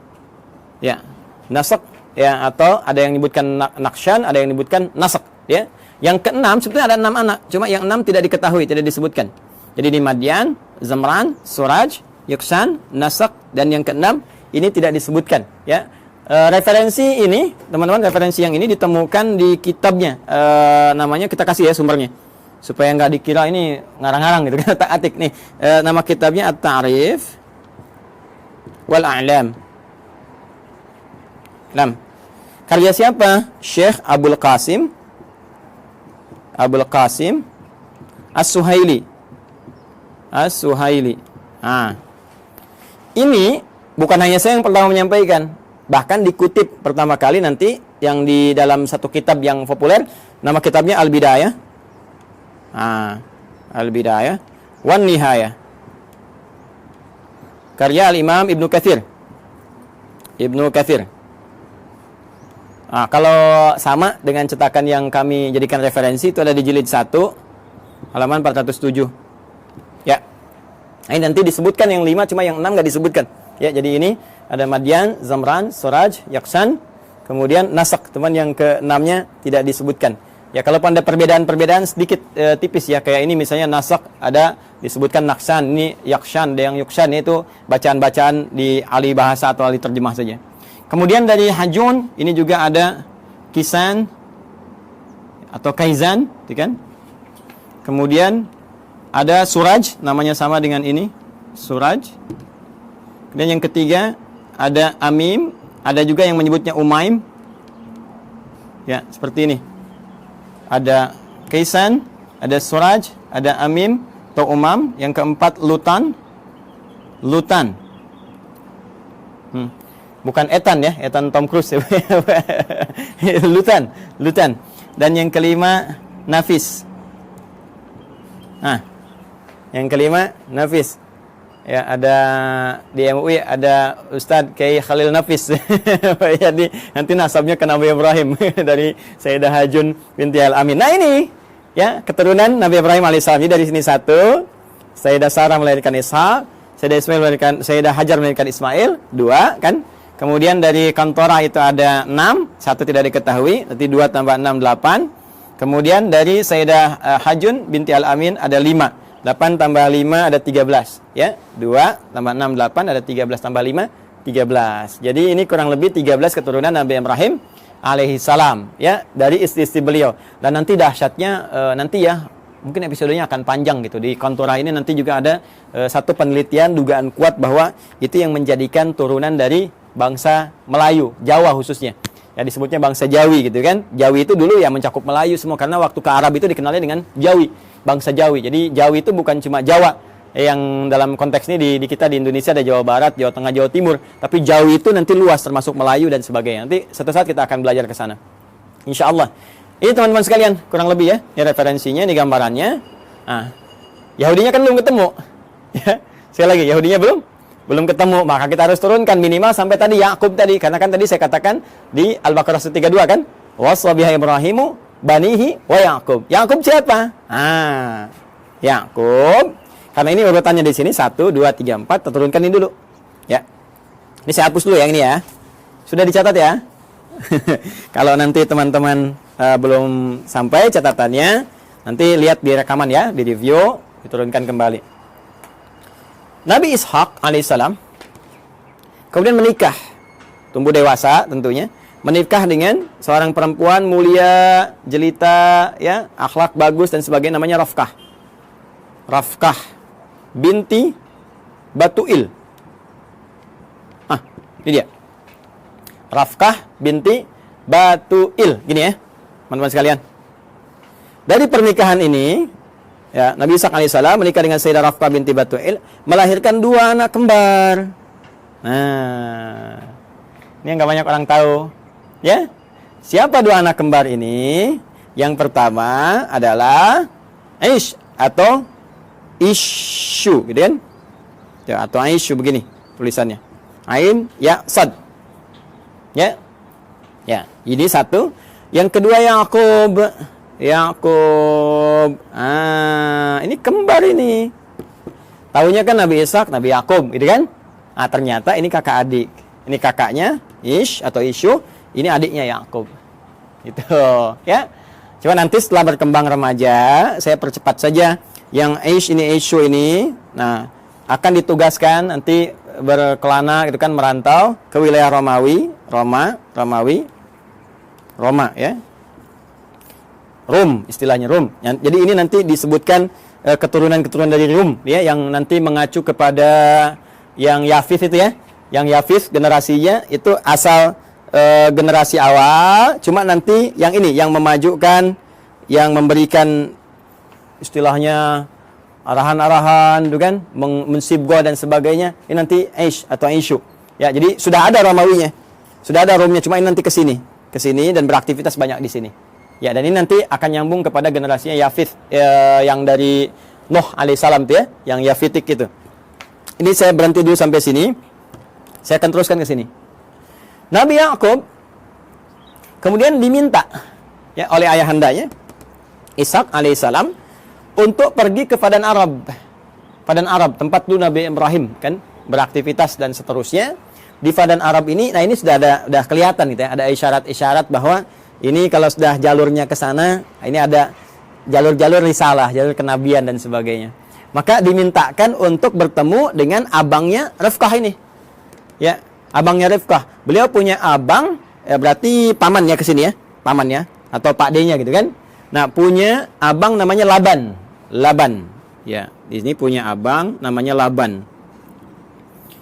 Ya, Nasak ya, atau ada yang menyebutkan Nakshan, ada yang menyebutkan Nasak ya. Yang keenam sebetulnya ada 6 anak, cuma yang 6 tidak diketahui, tidak disebutkan. Jadi di Madian, Zamran, Suraj, Yuksan, Nasak, dan yang keenam ini tidak disebutkan ya. Referensi ini, teman-teman, referensi yang ini ditemukan di kitabnya. Namanya kita kasih ya sumbernya, supaya nggak dikira ini ngarang-ngarang gitu kan, tak-atik nih. Nama kitabnya At-Ta'rif wal A'lam. Karya siapa? Syekh Abul Qasim As-Suhaili. Nah, ini bukan hanya saya yang pertama menyampaikan, bahkan dikutip pertama kali nanti yang di dalam satu kitab yang populer, nama kitabnya Al-Bidayah. Al-Bidayah wan Nihayah. Karya Al-Imam Ibnu Katsir. Kalau sama dengan cetakan yang kami jadikan referensi, itu ada di jilid 1 halaman 407. Ya. Ini nanti disebutkan yang 5, cuma yang 6 nggak disebutkan. Ya, jadi ini ada Madian, Zamran, Suraj, Yaksan, kemudian Nasak, teman yang ke-6-nya tidak disebutkan. Ya, kalau ada perbedaan-perbedaan sedikit tipis ya, kayak ini misalnya Nasak ada disebutkan Naksan, ini Yakshan, ada yang Yuksan, itu bacaan-bacaan di ahli bahasa atau ahli terjemah saja. Kemudian dari Hajun, ini juga ada Kisan atau Kaizan, kan? Kemudian ada Suraj, namanya sama dengan ini, Suraj. Dan yang ketiga ada Amim, ada juga yang menyebutnya Umaim. Ya, seperti ini. Ada Kaisan, ada Suraj, ada Amim atau Umam. Yang keempat Lutan. Bukan Ethan ya, Ethan Tom Cruise. Lutan. Dan yang kelima Nafis. Yang kelima Nafis. Ya, ada di MUI ada Ustadz Kiai Khalil Nafis. Jadi nanti nasabnya ke Nabi Ibrahim dari Sayyidah Hajun binti Al-Amin. Nah, ini ya keturunan Nabi Ibrahim alaihissalam. Dari sini 1, Sayyidah Sarah melahirkan Ishak, Sayyidah Hajar melahirkan Ismail, 2 kan? Kemudian dari Kantorah itu ada 6, 1 tidak diketahui, nanti 2 tambah 6, 8. Kemudian dari Sayyidah Hajun binti Al-Amin ada 5. 8 tambah 5 ada 13. Ya, 2 tambah 6, 8, ada 13 tambah 5, 13. Jadi ini kurang lebih 13 keturunan Nabi Ibrahim alaihissalam. Ya, dari istri-istri beliau. Dan nanti dahsyatnya, nanti ya, mungkin episodenya akan panjang gitu. Di Kantorah ini nanti juga ada satu penelitian dugaan kuat bahwa itu yang menjadikan turunan dari bangsa Melayu, Jawa khususnya. Ya, disebutnya bangsa Jawi gitu kan. Jawi itu dulu ya mencakup Melayu semua, karena waktu ke Arab itu dikenalnya dengan Jawi, bangsa Jawi. Jadi Jawi itu bukan cuma Jawa yang dalam konteks ini di kita di Indonesia ada Jawa Barat, Jawa Tengah, Jawa Timur, tapi Jawi itu nanti luas termasuk Melayu dan sebagainya. Nanti suatu saat kita akan belajar ke sana. Insyaallah. Ini teman-teman sekalian, kurang lebih ya, ini referensinya, ini gambarannya. Yahudinya kan belum ketemu. Ya, sekali lagi Yahudinya belum ketemu, maka kita harus turunkan minimal sampai tadi Yakub tadi, karena kan tadi saya katakan di Al-Baqarah 132 kan, waswabiha Ibrahimu banihi wa Yakub. Yakub siapa? Yakub. Karena ini urutannya di sini 1 2 3 4, kita turunkan ini dulu. Ya. Ini saya hapus dulu yang ini ya. Sudah dicatat ya. Kalau nanti teman-teman belum sampai catatannya, nanti lihat di rekaman ya, di review, diturunkan kembali. Nabi Ishak alaihissalam kemudian menikah, tumbuh dewasa tentunya, menikah dengan seorang perempuan mulia, jelita, ya, akhlak bagus dan sebagainya, namanya Rafkah. Rafkah binti Batuil. Ini dia. Rafkah binti Batuil. Gini ya, teman-teman sekalian. Dari pernikahan ini, ya, Nabi Ishaq alaihissalam menikah dengan Sayyidah Rafkah binti Batuil, melahirkan 2 anak kembar. Nah, ini yang gak banyak orang tahu. Ya, siapa 2 anak kembar ini? Yang pertama adalah Aish atau Ishu, gitu kan? Ya, atau Aishu begini tulisannya. Ain, ya, sad. Ya. Ya, ini satu. Yang kedua Yakub. Yakub. Ini kembar ini. Tahunya kan Nabi Ishaq, Nabi Yakub, gitu kan? Ternyata ini kakak adik. Ini kakaknya Ish atau Ishu, ini adiknya Yakub. Gitu, ya. Cuma nanti setelah berkembang remaja, saya percepat saja. Yang Ish ini, Ishu ini, nah, akan ditugaskan nanti berkelana gitu kan, merantau ke wilayah Romawi, Roma ya. Rum, istilahnya Rum. Jadi ini nanti disebutkan keturunan-keturunan dari Rum ya, yang nanti mengacu kepada yang Yafis itu ya. Yang Yafis generasinya itu asal generasi awal, cuma nanti yang ini yang memajukan, yang memberikan istilahnya arahan-arahan, gitu kan, mensibgah dan sebagainya. Ini nanti Aish atau Aishu. Ya, jadi sudah ada Romawinya. Sudah ada Romnya, cuma ini nanti ke sini dan beraktivitas banyak di sini. Ya, dan ini nanti akan nyambung kepada generasinya Yafith yang dari Nuh alaihissalam tuh ya, yang Yafitik itu. Ini saya berhenti dulu sampai sini. Saya akan teruskan ke sini. Nabi Yakub kemudian diminta ya oleh ayahandanya Ishak alaihissalam untuk pergi ke Padan Arab. Padan Arab, tempat dulu Nabi Ibrahim kan beraktivitas dan seterusnya. Di Padan Arab ini, nah ini sudah kelihatan gitu ya, ada isyarat-isyarat bahwa ini kalau sudah jalurnya ke sana, ini ada jalur-jalur risalah, jalur kenabian dan sebagainya. Maka dimintakan untuk bertemu dengan abangnya Rifkah ini. Ya, abangnya Rifkah. Beliau punya abang, ya berarti pamannya ke sini ya, pamannya atau Pak D-nya gitu kan. Nah, punya abang namanya Laban. Laban. Ya, di sini punya abang namanya Laban.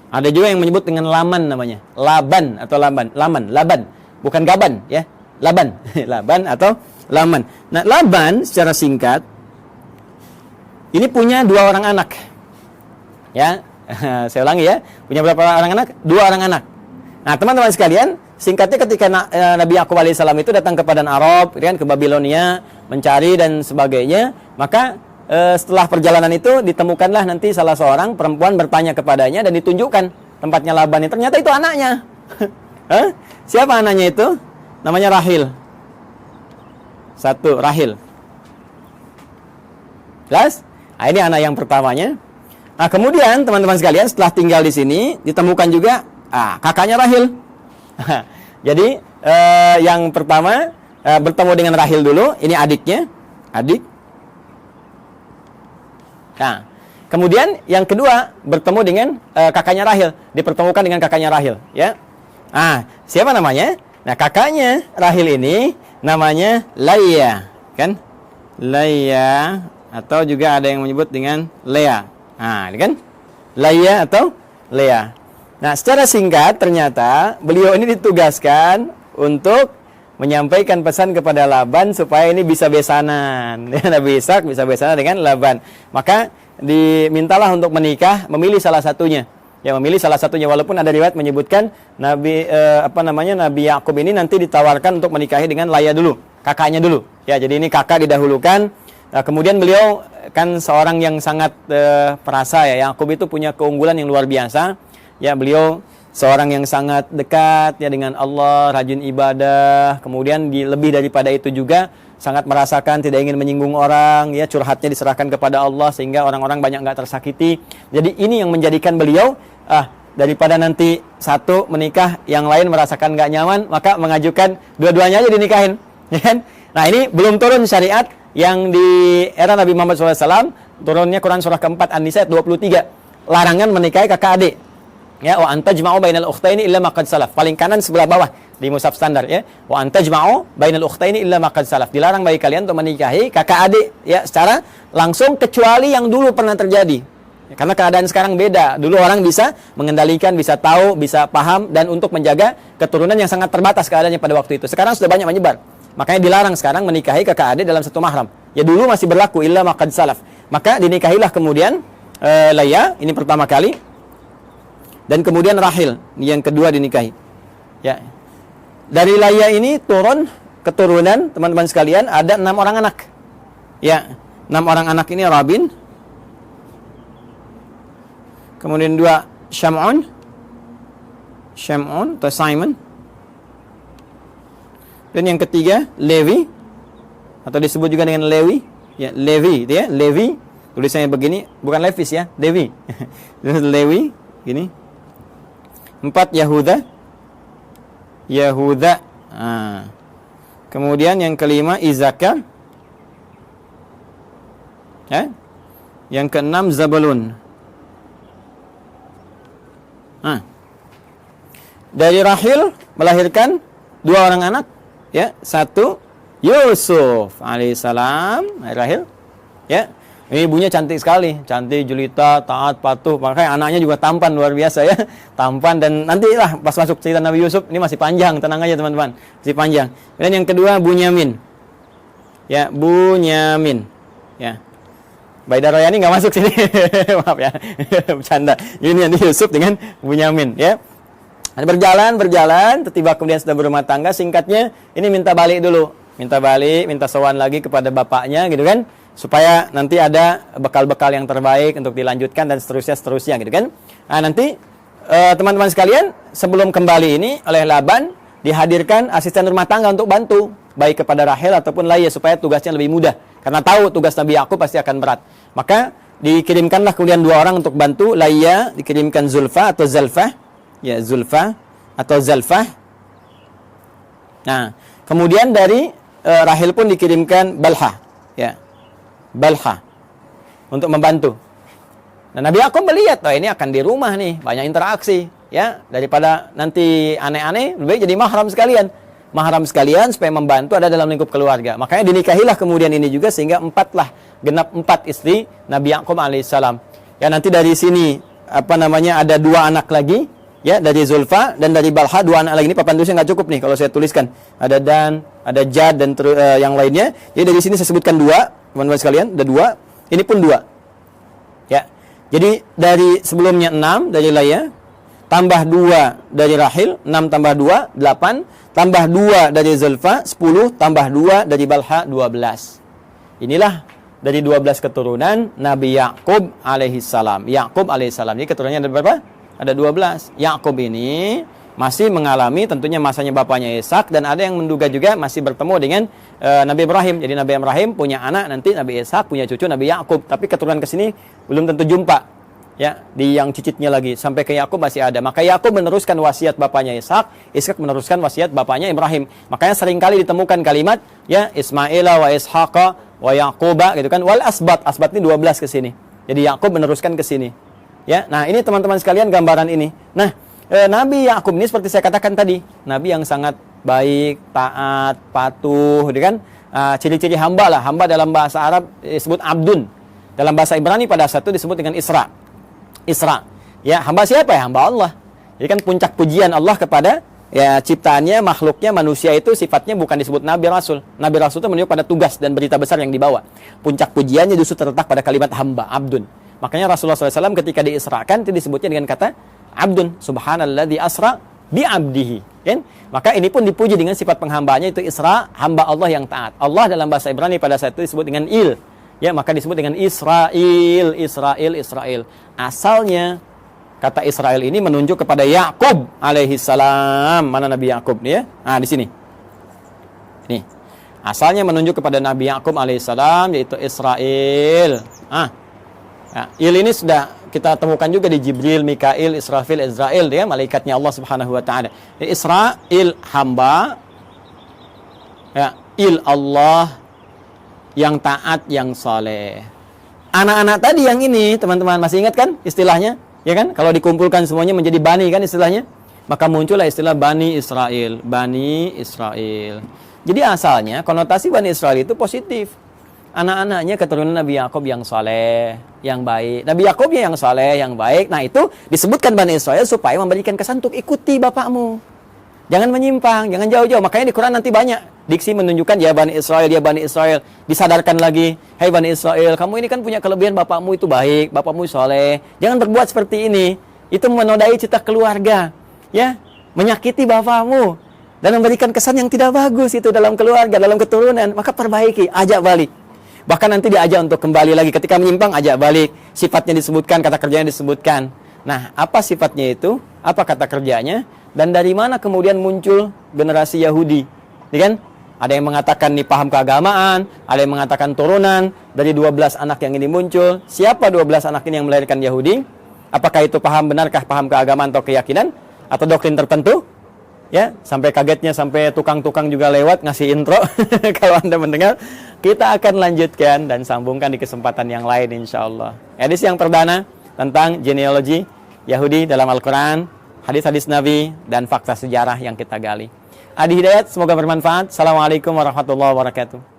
Ada juga yang menyebut dengan Laman namanya. Laban atau Laban. Laban. Bukan Gaban, ya. Laban. Laban atau Laman. Nah, Laban secara singkat ini punya 2 orang anak. Ya. Saya ulangi ya. Punya berapa orang anak? 2 orang anak. Nah, teman-teman sekalian, singkatnya ketika Nabi Yakub alaihissalam itu datang ke Padan Arab, kan, ke Babilonia, mencari dan sebagainya, maka setelah perjalanan itu ditemukanlah nanti salah seorang perempuan bertanya kepadanya dan ditunjukkan tempatnya Laban. Ternyata itu anaknya. Siapa anaknya itu? Namanya Rahil. 1, Rahil. Jelas? Nah, ini anak yang pertamanya. Nah, kemudian teman-teman sekalian setelah tinggal di sini ditemukan juga kakaknya Rahil. Jadi yang pertama bertemu dengan Rahil dulu, ini adiknya, adik. Nah, kemudian yang kedua bertemu dengan kakaknya Rahil, dipertemukan dengan kakaknya Rahil, ya. Siapa namanya? Nah, kakaknya Rahil ini namanya Laya, kan? Laya atau juga ada yang menyebut dengan Lea. Ini kan? Laya atau Lea. Nah, secara singkat ternyata beliau ini ditugaskan untuk menyampaikan pesan kepada Laban supaya ini bisa besanan. Nabi Ishak bisa besanan dengan Laban. Maka dimintalah untuk menikah, memilih salah satunya. Ya, memilih salah satunya, walaupun ada riwayat menyebutkan Nabi Nabi Yakub ini nanti ditawarkan untuk menikahi dengan Laya dulu, kakaknya dulu. Ya, jadi ini kakak didahulukan. Nah, kemudian beliau kan seorang yang sangat perasa ya. Yakub itu punya keunggulan yang luar biasa. Ya, beliau seorang yang sangat dekat ya dengan Allah, rajin ibadah. Kemudian lebih daripada itu juga sangat merasakan tidak ingin menyinggung orang, ya, curhatnya diserahkan kepada Allah sehingga orang-orang banyak nggak tersakiti. Jadi ini yang menjadikan beliau daripada nanti satu menikah, yang lain merasakan nggak nyaman, maka mengajukan dua-duanya aja dinikahin. Ya kan? Nah, ini belum turun syariat yang di era Nabi Muhammad SAW, turunnya Quran surah keempat An-Nisa ayat 23, larangan menikahi kakak adik. Ya, wa antajma'u bainal ukhtaini illa ma qad salaf. Paling kanan sebelah bawah. di mushaf standar ya. Wa antajma'u bainal ukhtaini illa ma qad salaf. Dilarang bagi kalian untuk menikahi kakak adik ya secara langsung kecuali yang dulu pernah terjadi. Ya, karena keadaan sekarang beda. Dulu orang bisa mengendalikan, bisa tahu, bisa paham dan untuk menjaga keturunan yang sangat terbatas keadaannya pada waktu itu. Sekarang sudah banyak menyebar. Makanya dilarang sekarang menikahi kakak adik dalam satu mahram. Ya dulu masih berlaku illa ma qad salaf. Maka dinikahilah kemudian Laya, ini pertama kali. Dan kemudian Rahil, yang kedua dinikahi. Ya. Dari Laya ini turun keturunan teman-teman sekalian ada 6 orang anak. Ya, 6 orang anak ini Rabin. Kemudian 2 Syam'un atau Simon. Dan yang ketiga Levi atau disebut juga dengan Lewi. Ya, Levi, ya, Levi. Tulisannya begini, bukan Levis ya, Levi. Lewi, gini. 4 Yahuda. Kemudian yang kelima Izakar. Ya. Yang keenam Zabulun. Dari Rahil melahirkan 2 orang anak, ya. 1 Yusuf alaihissalam, Rahil. Ya. Ini ibunya cantik sekali, cantik, julita, taat, patuh. Makanya anaknya juga tampan luar biasa ya, tampan. Dan nantilah pas masuk cerita Nabi Yusuf ini masih panjang, tenang aja teman-teman, masih panjang. Dan yang kedua Bunyamin, ya Bunyamin, ya. Baida Royani nggak masuk sini, maaf ya, bercanda. Ini Yusuf dengan Bunyamin, ya. Dan berjalan, tiba kemudian sudah berumah tangga. Singkatnya, ini minta balik dulu, minta sowan lagi kepada bapaknya, gitu kan? Supaya nanti ada bekal-bekal yang terbaik untuk dilanjutkan dan seterusnya gitu kan. Nah, nanti teman-teman sekalian sebelum kembali ini oleh Laban dihadirkan asisten rumah tangga untuk bantu baik kepada Rahel ataupun Laya supaya tugasnya lebih mudah karena tahu tugas Nabi Yakub pasti akan berat. Maka dikirimkanlah kemudian 2 orang untuk bantu. Laya dikirimkan Zulfa atau Zalfah, ya Zulfa atau Zalfah. Nah, kemudian dari Rahel pun dikirimkan Balha, ya. Balha untuk membantu. Dan Nabi Yakub melihat, oh ini akan di rumah nih, banyak interaksi, ya. Daripada nanti aneh-aneh, lebih baik jadi mahram sekalian supaya membantu ada dalam lingkup keluarga. Makanya dinikahilah kemudian ini juga sehingga 4 genap 4 istri Nabi Yakub alaihissalam. Ya nanti dari sini ada 2 anak lagi, ya dari Zulfa dan dari Balha 2 anak lagi. Ini papan tulisnya nggak cukup nih kalau saya tuliskan. Ada Dan, ada Jad dan yang lainnya. Jadi dari sini saya sebutkan 2. Teman-teman sekalian, ada 2. Ini pun 2. Ya. Jadi dari sebelumnya 6 dari Laya, tambah 2 dari Rahil, 6 tambah 2, 8, tambah 2 dari Zulfa, 10, tambah 2 dari Balha, 12. Inilah dari 12 keturunan Nabi Yakub alaihissalam. Yakub alaihissalam. Ini keturunannya ada berapa? Ada 12. Yakub ini masih mengalami tentunya masanya bapaknya Ishak dan ada yang menduga juga masih bertemu dengan Nabi Ibrahim. Jadi Nabi Ibrahim punya anak, nanti Nabi Ishak punya cucu Nabi Yakub. Tapi keturunan ke sini belum tentu jumpa. Ya, di yang cicitnya lagi sampai ke Yakub masih ada. Maka Yakub meneruskan wasiat bapaknya Ishak, Ishak meneruskan wasiat bapaknya Ibrahim. Makanya seringkali ditemukan kalimat ya Ismaila wa Ishaqa wa Yaquba gitu kan. Wal asbat, asbat ini 12 ke sini. Jadi Yakub meneruskan ke sini. Ya, nah ini teman-teman sekalian gambaran ini. Nah, Nabi Yakub ini seperti saya katakan tadi, nabi yang sangat baik, taat, patuh, gitu kan? Ciri-ciri hamba lah. Hamba dalam bahasa Arab disebut abdun. Dalam bahasa Ibrani pada saat itu disebut dengan Isra. Isra. Ya, hamba siapa ya? Hamba Allah. Jadi kan puncak pujian Allah kepada ya ciptaannya, makhluknya, manusia itu sifatnya bukan disebut nabi rasul. Nabi rasul itu menunjuk pada tugas dan berita besar yang dibawa. Puncak pujiannya justru terletak pada kalimat hamba, abdun. Makanya Rasulullah SAW ketika diisrakan itu disebutnya dengan kata abdun, subhanalladzi asra bi abdihi, kan? Maka ini pun dipuji dengan sifat penghambanya itu Isra, hamba Allah yang taat. Allah dalam bahasa Ibrani pada saat itu disebut dengan il. Ya, maka disebut dengan Israel. Asalnya kata Israel ini menunjuk kepada Yakub alaihissalam. Mana Nabi Yakub nih ya? Di sini. Nih. Asalnya menunjuk kepada Nabi Yakub alaihissalam yaitu Israel. Ya, il ini sudah kita temukan juga di Jibril, Mikail, Israfil, Israel, ya, malaikatnya Allah Subhanahu wa taala. Israel hamba, ya, il Allah yang taat, yang saleh. Anak-anak tadi yang ini, teman-teman masih ingat kan istilahnya? Ya kan? Kalau dikumpulkan semuanya menjadi bani kan istilahnya. Maka muncullah istilah Bani Israel. Bani Israel. Jadi asalnya konotasi Bani Israel itu positif. Anak-anaknya keturunan Nabi Yakub yang saleh, yang baik. Nabi Yakubnya yang saleh, yang baik. Nah itu disebutkan Bani Israel supaya memberikan kesan untuk ikuti bapakmu. Jangan menyimpang, jangan jauh-jauh. Makanya di Quran nanti banyak diksi menunjukkan ya Bani Israel, ya Bani Israel. Disadarkan lagi, hai Bani Israel, kamu ini kan punya kelebihan, bapakmu itu baik, bapakmu saleh. Jangan berbuat seperti ini. Itu menodai cita keluarga, ya, menyakiti bapakmu dan memberikan kesan yang tidak bagus itu dalam keluarga, dalam keturunan. Maka perbaiki, ajak balik. Bahkan nanti diajak untuk kembali lagi. Ketika menyimpang, ajak balik. Sifatnya disebutkan, kata kerjanya disebutkan. Nah, apa sifatnya itu? Apa kata kerjanya? Dan dari mana kemudian muncul generasi Yahudi? Ya kan? Ada yang mengatakan nih paham keagamaan, ada yang mengatakan turunan dari 12 anak yang ini muncul. Siapa 12 anak ini yang melahirkan Yahudi? Apakah itu paham benarkah paham keagamaan atau keyakinan? Atau doktrin tertentu? Ya, sampai kagetnya sampai tukang-tukang juga lewat ngasih intro. Kalau Anda mendengar, kita akan lanjutkan dan sambungkan di kesempatan yang lain insyaallah. Edisi yang perdana tentang genealogi Yahudi dalam Al-Quran, hadis-hadis Nabi, dan fakta sejarah yang kita gali. Adi Hidayat, semoga bermanfaat. Assalamualaikum warahmatullahi wabarakatuh.